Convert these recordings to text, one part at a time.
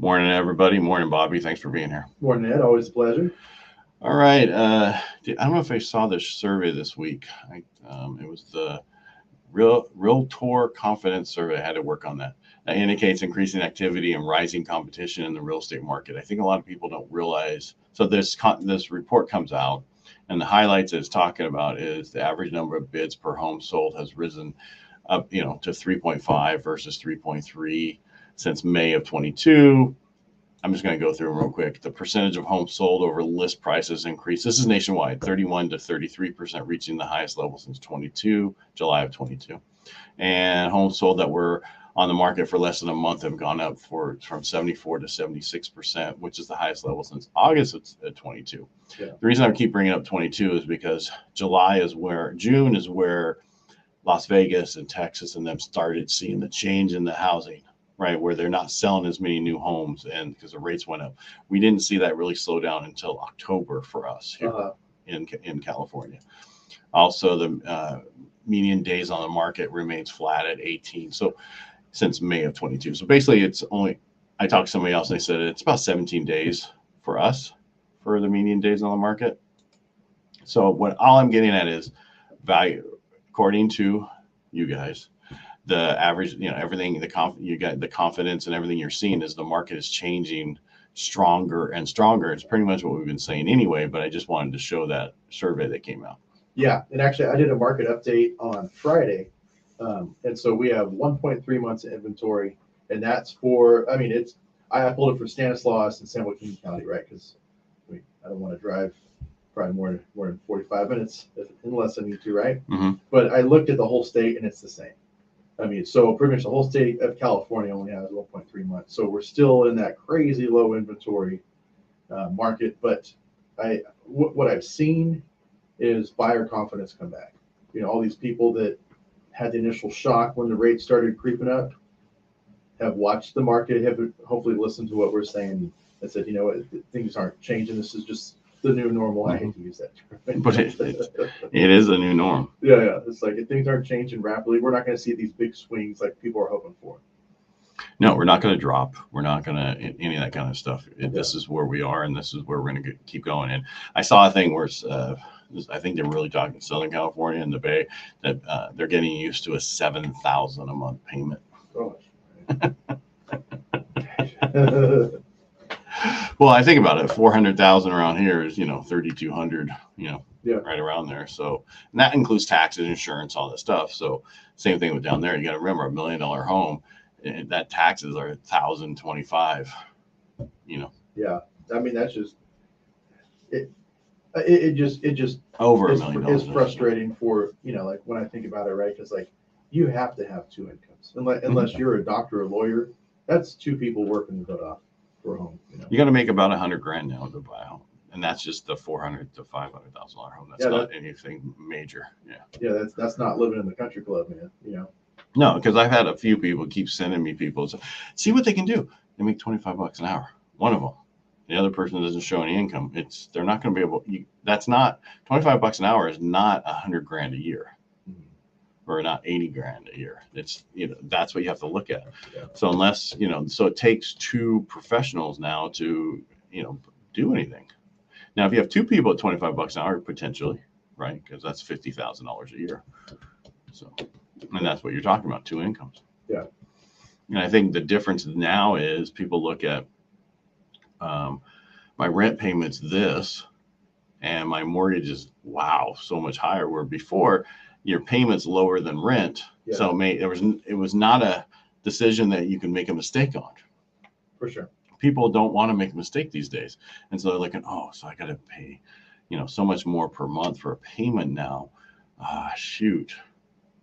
Morning, everybody. Morning, Bobby. Thanks for being here. Morning, Ed. Always a pleasure. All right. I don't know if I saw this survey this week. It was the Realtor Confidence Survey. I had to work on that. That indicates increasing activity and rising competition in the real estate market. I think a lot of people don't realize. So this report comes out, and the highlights it's talking about is the average number of bids per home sold has risen up, to 3.5 versus 3.3 since May of 22. I'm just going to go through them real quick. The percentage of homes sold over list prices increased. This is nationwide, 31 to 33%, reaching the highest level since July of 22. And homes sold that were on the market for less than a month have gone up from 74 to 76%, which is the highest level since August of 22. Yeah. The reason I keep bringing up 22 is because June is where Las Vegas and Texas and them started seeing the change in the housing. Right, where they're not selling as many new homes, and because the rates went up, we didn't see that really slow down until October for us here in California. Also, the median days on the market remains flat at 18. So since May of 22. So basically, I talked to somebody else and they said it's about 17 days for us for the median days on the market. So all I'm getting at is value according to you guys. The average, everything, you got the confidence and everything you're seeing is the market is changing stronger and stronger. It's pretty much what we've been saying anyway, but I just wanted to show that survey that came out. Yeah, and actually I did a market update on Friday. And so we have 1.3 months of inventory, and that's I pulled it for Stanislaus and San Joaquin County, right? Because I don't want to drive probably more than 45 minutes unless I need to, right? Mm-hmm. But I looked at the whole state and it's the same. So pretty much the whole state of California only has 1.3 months. So we're still in that crazy low inventory market. But what I've seen is buyer confidence come back. All these people that had the initial shock when the rates started creeping up have watched the market, have hopefully listened to what we're saying and said, things aren't changing. This is just the new normal. I hate to use that term. But it is a new norm. Yeah. It's like if things aren't changing rapidly, we're not going to see these big swings like people are hoping for. No, we're not going to drop. We're not going to any of that kind of stuff. This is where we are, and this is where we're going to keep going. And I saw a thing where I think they're really talking Southern California and the Bay that they're getting used to a $7,000 a month payment. Oh. Well, I think about it. 400,000 around here is 3,200. Right around there. So and that includes taxes, insurance, all that stuff. So same thing with down there. You got to remember $1 million home. That taxes are $1,025. Yeah, that's just it. It just over $1 million. It's frustrating for like when I think about it, right? Because like you have to have two incomes unless you're a doctor or lawyer. That's two people working to put off for a home. You got to make about $100,000 now to buy a home, and that's just the $400,000 to $500,000 home. That's not anything major. Yeah, that's not living in the country club, man. No, because I've had a few people keep sending me people. So, see what they can do. They make $25 an hour. One of them. The other person doesn't show any income. They're not going to be able. That's not $25 an hour is not $100,000 a year, or not $80,000 a year. It's that's what you have to look at. Yeah. So unless so it takes two professionals now to do anything. Now, if you have two people at $25 an hour, potentially, right? Because that's $50,000 a year. So, and that's what you're talking about, two incomes. Yeah. And I think the difference now is people look at my rent payment's this, and my mortgage is so much higher. Where before your payment's lower than rent, so it was not a decision that you can make a mistake on. For sure. People don't want to make a mistake these days, and so they're like, so I got to pay, so much more per month for a payment now. Shoot,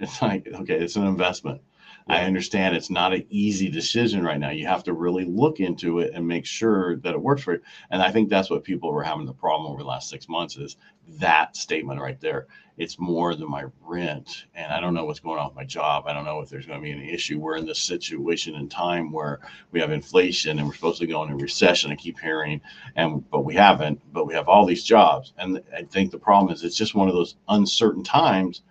it's like okay, it's an investment. I understand it's not an easy decision right now. You have to really look into it and make sure that it works for you. And I think that's what people were having the problem over the last 6 months is that statement right there. It's more than my rent. And I don't know what's going on with my job. I don't know if there's going to be any issue. We're in this situation in time where we have inflation and we're supposed to go into a recession. I keep hearing, but we haven't, but we have all these jobs. And I think the problem is it's just one of those uncertain times,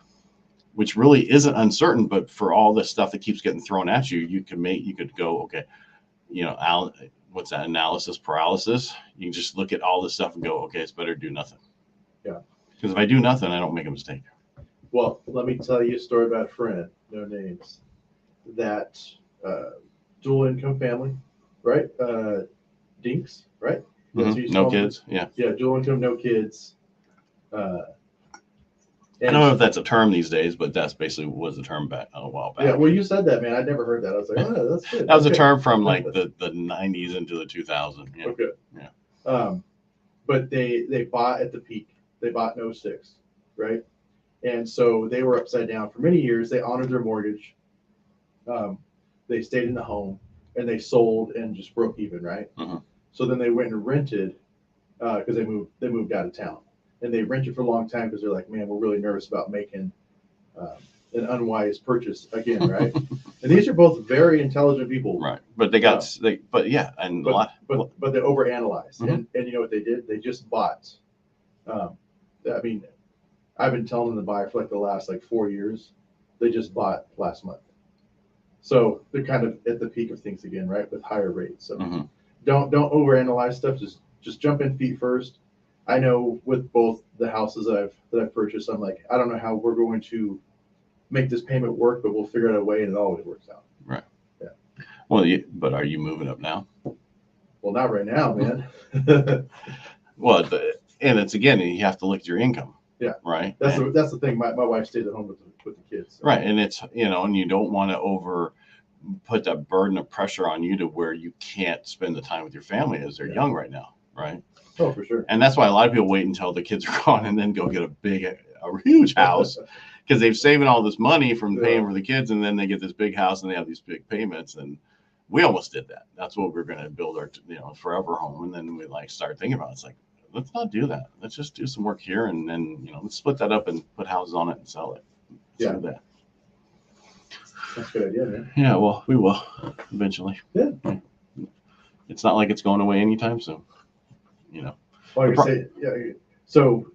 which really isn't uncertain, but for all the stuff that keeps getting thrown at you, you could go, okay, what's that, analysis paralysis. You just look at all this stuff and go, okay, it's better to do nothing. Yeah. Because if I do nothing, I don't make a mistake. Well, let me tell you a story about a friend, no names, that dual income family, right? Dinks, right? No kids. Yeah. Yeah, dual income, no kids. I don't know if that's a term these days, but that's basically was the term back a while back. Yeah, well, you said that, man. I'd never heard that. I was like, oh, that's good. That was a term from like the 90s into the 2000s. Yeah. Okay. Yeah. But they bought at the peak. They bought in 06, right? And so they were upside down for many years. They honored their mortgage. They stayed in the home, and they sold and just broke even, right? Mhm. So then they went and rented because they moved out of town, and they rented for a long time because they're like, man, we're really nervous about making an unwise purchase again, right? And these are both very intelligent people, Right? But they got but yeah, and a lot. But they overanalyze, Mhm. and you know what they did? They just bought. I mean, I've been telling them to buy for like the last 4 years. They just bought last month. So they're kind of at the peak of things again, right? With higher rates. So don't overanalyze stuff. Just jump in feet first. I know with both the houses that I've purchased, I'm like, I don't know how we're going to make this payment work, but we'll figure out a way, and it always works out. Right. Yeah. Well, but are you moving up now? Well, not right now, man. Well, and it's again, you have to look at your income. Yeah. Right. That's the thing. My wife stays at home with the kids. So. Right, and it's and you don't want to put that burden of pressure on you to where you can't spend the time with your family as they're young right now, right? Oh, for sure. And that's why a lot of people wait until the kids are gone and then go get a huge house because they've saving all this money from paying for the kids, and then they get this big house and they have these big payments. And we almost did that. That's what we're going to build our forever home, and then we start thinking about it. It's like, let's not do that. Let's just do some work here, and then let's split that up and put houses on it and sell it. Let's do that. That's a good idea, man. Yeah, well, we will eventually. Yeah. It's not like it's going away anytime soon. Well, so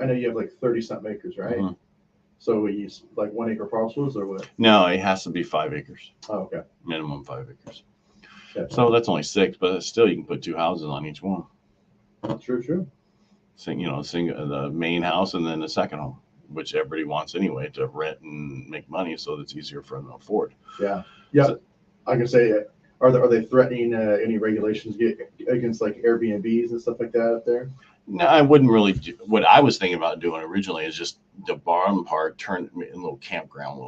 I know you have 30-something acres, right? Mm-hmm. So we use 1 acre parcels or what? No, it has to be 5 acres. Oh, okay. Minimum 5 acres. Gotcha. So that's only 6, but still you can put 2 houses on each one. True. The main house and then the second home, which everybody wants anyway to rent and make money, so it's easier for them to afford. Yeah. So, I can say, are they threatening any regulations against Airbnbs and stuff like that up there? No, I wouldn't really what I was thinking about doing originally is just the bottom part, turn it a little campground, a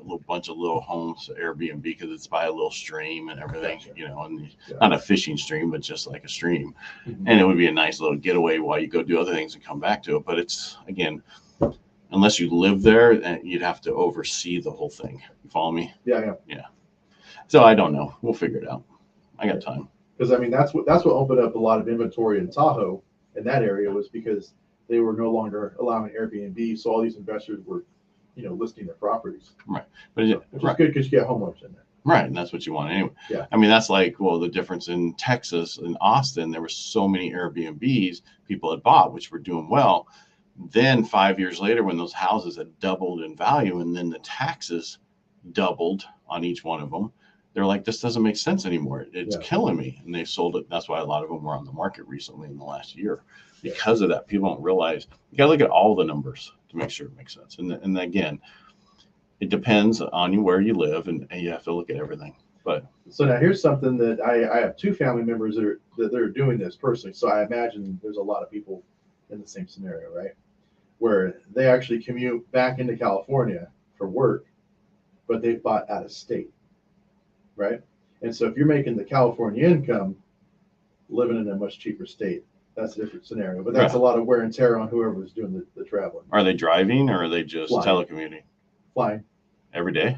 little bunch of little homes, Airbnb, because it's by a little stream and everything, Gotcha. And not a fishing stream, but just like a stream. Mm-hmm. And it would be a nice little getaway while you go do other things and come back to it. But it's, again, unless you live there, you'd have to oversee the whole thing. You follow me? Yeah. So I don't know. We'll figure it out. I got time. Because that's what opened up a lot of inventory in Tahoe in that area, was because they were no longer allowing Airbnb, so all these investors were, listing their properties. Right, but which is good because you get homeowners in there. Right, and that's what you want anyway. Yeah. I mean, that's the difference in Texas, in Austin. There were so many Airbnbs people had bought, which were doing well. Then 5 years later, when those houses had doubled in value, and then the taxes doubled on each one of them, they're like, this doesn't make sense anymore. It's killing me. And they sold it. That's why a lot of them were on the market recently in the last year. Because of that, people don't realize you got to look at all the numbers to make sure it makes sense. And again, it depends on you where you live, and you have to look at everything. But so now here's something that I have 2 family members that are doing this personally. So I imagine there's a lot of people in the same scenario, right? Where they actually commute back into California for work, but they've bought out of state. Right. And so if you're making the California income, living in a much cheaper state, that's a different scenario. But that's a lot of wear and tear on whoever's doing the traveling. Are they driving, or are they just telecommuting? Flying. Every day?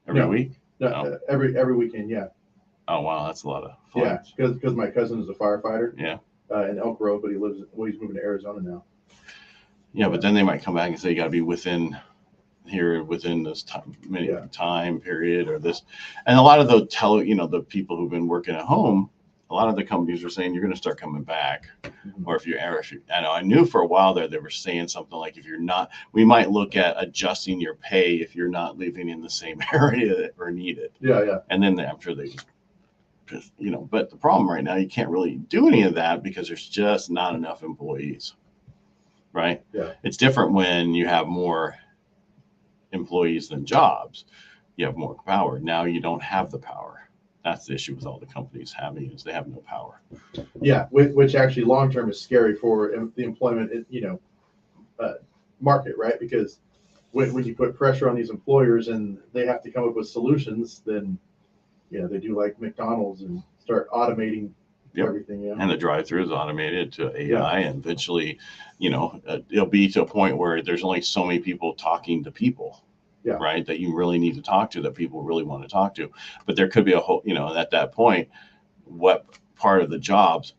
Every week? No. Every weekend, yeah. Oh, wow. That's a lot of flying. Yeah, because my cousin is a firefighter. Yeah. In Elk Grove, but he's moving to Arizona now. Yeah, but then they might come back and say you got to be within this time period or this, and a lot of the people who've been working at home, a lot of the companies are saying you're going to start coming back. Mm-hmm. Or if you I knew for a while there they were saying something like, if you're not, we might look at adjusting your pay if you're not living in the same area or need it. Yeah. And then I'm sure they but the problem right now, you can't really do any of that because there's just not enough employees, right? Yeah. It's different when you have more employees than jobs. You have more power. Now you don't have the power. That's the issue with all the companies having, is they have no power. Yeah, which actually long term is scary for the employment, market, right? Because when you put pressure on these employers and they have to come up with solutions, then they do like McDonald's and start automating everything. Yeah, and the drive-through is automated to AI, and eventually, it'll be to a point where there's only so many people talking to people. Yeah. Right, that you really need to talk to, that people really want to talk to. But there could be a whole, at that point, what part of the jobs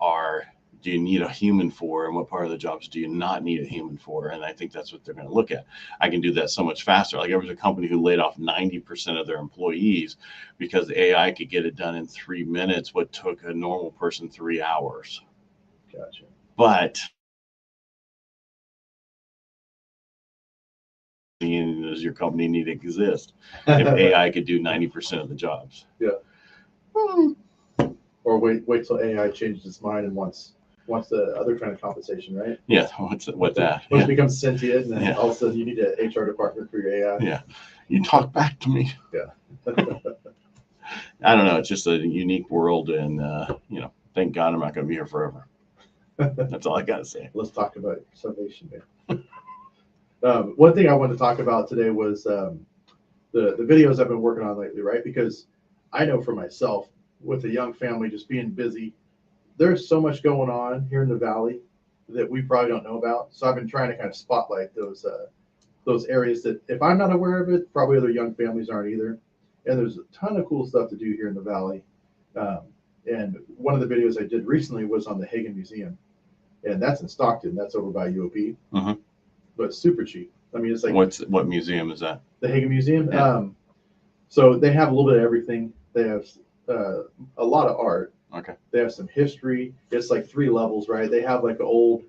do you need a human for, and what part of the jobs do you not need a human for? And I think that's what they're going to look at. I can do that so much faster. Like, there was a company who laid off 90% of their employees because the AI could get it done in 3 minutes what took a normal person 3 hours. Gotcha. But does your company need to exist if AI could do 90% of the jobs? Yeah. Or wait till AI changes its mind and wants the other kind of compensation, right? Yeah. What's that? Once it becomes sentient, and then all of a sudden you need an HR department for your AI. Yeah. You talk back to me. Yeah. I don't know. It's just a unique world, and thank God I'm not going to be here forever. That's all I got to say. Let's talk about salvation, man. One thing I wanted to talk about today was the videos I've been working on lately, right? Because I know for myself, with a young family, just being busy, there's so much going on here in the Valley that we probably don't know about. So I've been trying to kind of spotlight those areas that, if I'm not aware of it, probably other young families aren't either. And there's a ton of cool stuff to do here in the Valley. And one of the videos I did recently was on the Hagen Museum, and that's in Stockton. That's over by UOP. Mm-hmm. But super cheap. I mean, it's like, what museum is that? The Hagen Museum. Yeah. So they have a little bit of everything. They have a lot of art. Okay. They have some history. It's like 3 levels, right? They have like an old,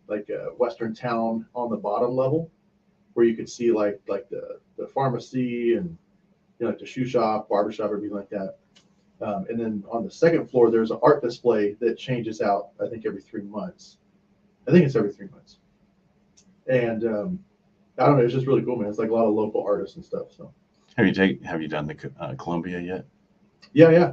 like a Western town on the bottom level, where you could see like the pharmacy and like the shoe shop, barbershop, everything like that. And then on the second floor, there's an art display that changes out, I think, every 3 months. I think it's every 3 months. And I don't know, it's just really cool, man. It's like a lot of local artists and stuff. So have you done the Columbia yet? Yeah,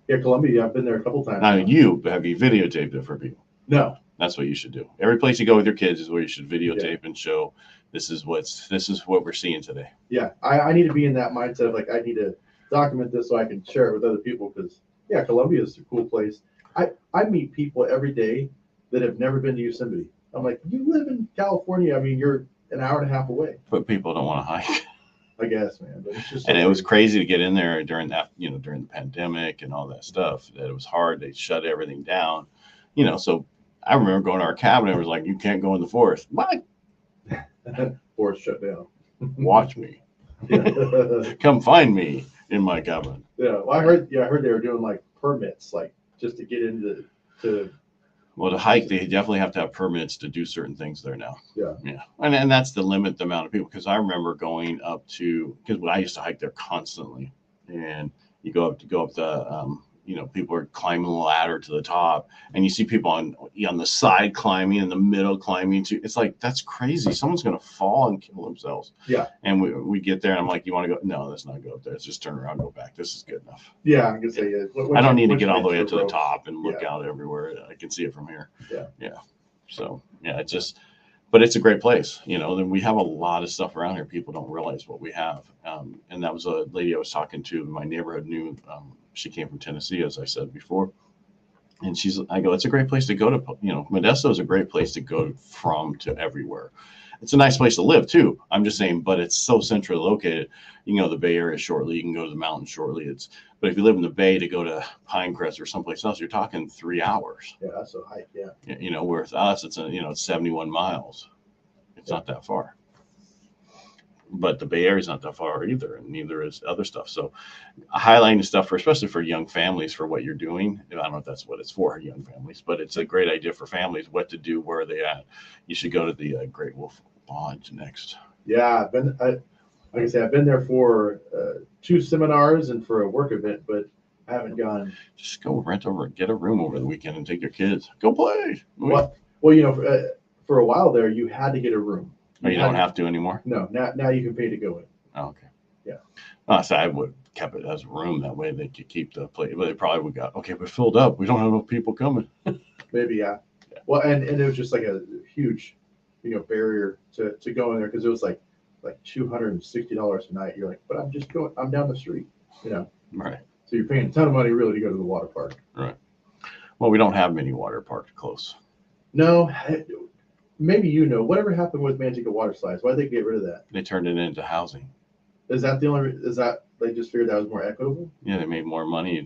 Columbia. I've been there a couple times. Now, have you videotaped it for people? No. That's what you should do. Every place you go with your kids is where you should videotape and show this is what we're seeing today. Yeah, I need to be in that mindset of like, I need to document this so I can share it with other people, because Columbia is a cool place. I meet people every day that have never been to Yosemite. I'm like, you live in California. I mean, you're an hour and a half away. But people don't want to hike. I guess, man. But it's just and it was crazy to get in there during that, during the pandemic and all that stuff. That it was hard. They shut everything down. So I remember going to our cabin. It was like, you can't go in the forest. What? Forest shut down. Watch me. Come find me in my cabin. Yeah. Well, I heard they were doing like permits, like just to get into Well, to hike, they definitely have to have permits to do certain things there now. Yeah. And that's the limit, the amount of people. Because I remember going up to, because I used to hike there constantly, and you go up the, people are climbing the ladder to the top, and you see people on the side climbing, in the middle climbing too. It's like, that's crazy. Someone's going to fall and kill themselves. Yeah. And we get there, and I'm like, you want to go? No, let's not go up there. Let's just turn around, go back. This is good enough. Yeah, I'm gonna say I don't need to get all the way up to the top and look out everywhere. I can see it from here. Yeah. So but it's a great place. Then we have a lot of stuff around here. People don't realize what we have. And that was a lady I was talking to in my neighborhood knew. She came from Tennessee, as I said before. And I go, it's a great place to go to, Modesto is a great place to go from to everywhere. It's a nice place to live too. I'm just saying, but it's so centrally located. You can go to the Bay Area shortly. You can go to the mountains shortly. But if you live in the Bay, to go to Pinecrest or someplace else, you're talking 3 hours. Yeah, that's a hike. Yeah. Where with us, it's it's 71 miles. It's not that far. But the Bay Area is not that far either, and neither is other stuff. So highlighting stuff especially for young families, for what you're doing. I don't know if that's what it's for, young families, but it's a great idea for families, what to do, where are they at. You should go to the Great Wolf Lodge next. Yeah, like I said, I've been there for 2 seminars and for a work event, but I haven't gone. Just go get a room over the weekend and take your kids. Go play. Well, for a while there, you had to get a room. Oh, you don't have to anymore? No, now you can pay to go in. Oh, okay. Yeah. So I would have kept it as a room. That way they could keep the plate. But they probably would got, okay, we're filled up. We don't have enough people coming. Maybe, yeah. Well, and it was just like a huge, barrier to go in there because it was like $260 a night. You're like, but I'm down the street, Right. So you're paying a ton of money really to go to the water park. Right. Well, we don't have many water parks close. No, maybe whatever happened with Manteca water slides. Why did they get rid of that? They turned it into housing. Is that they just figured that was more equitable? Yeah, they made more money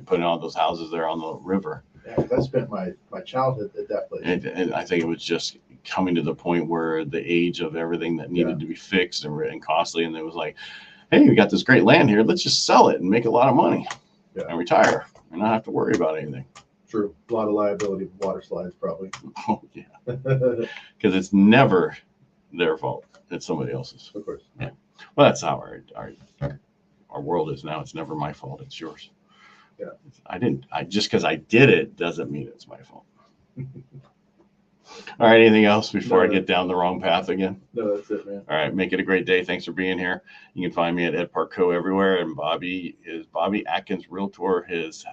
putting all those houses there on the river. Yeah, 'cause I spent my childhood at that place. And I think it was just coming to the point where the age of everything that needed to be fixed and costly, and it was like, hey, we got this great land here. Let's just sell it and make a lot of money and retire and not have to worry about anything. True. A lot of liability with water slides, probably. Oh, yeah. Because it's never their fault. It's somebody else's. Of course. Yeah. Well, that's how our world is now. It's never my fault. It's yours. Yeah. Just because I did it doesn't mean it's my fault. All right. Anything else before I get down the wrong path again? No, that's it, man. All right. Make it a great day. Thanks for being here. You can find me at Ed Parcaut everywhere. And Bobby Atkins Realtor. His,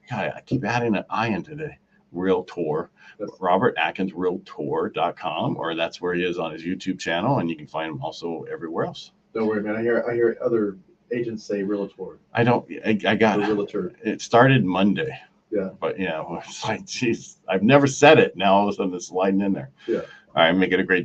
God, I keep adding an I in today. Realtor. Robert Atkins Realtor.com, or that's where he is on his YouTube channel. And you can find him also everywhere else. Don't worry, man. I hear other agents say realtor. I got it. Realtor. It started Monday. Yeah. But it's like, geez, I've never said it. Now all of a sudden it's sliding in there. Yeah. All right. Make it a great day.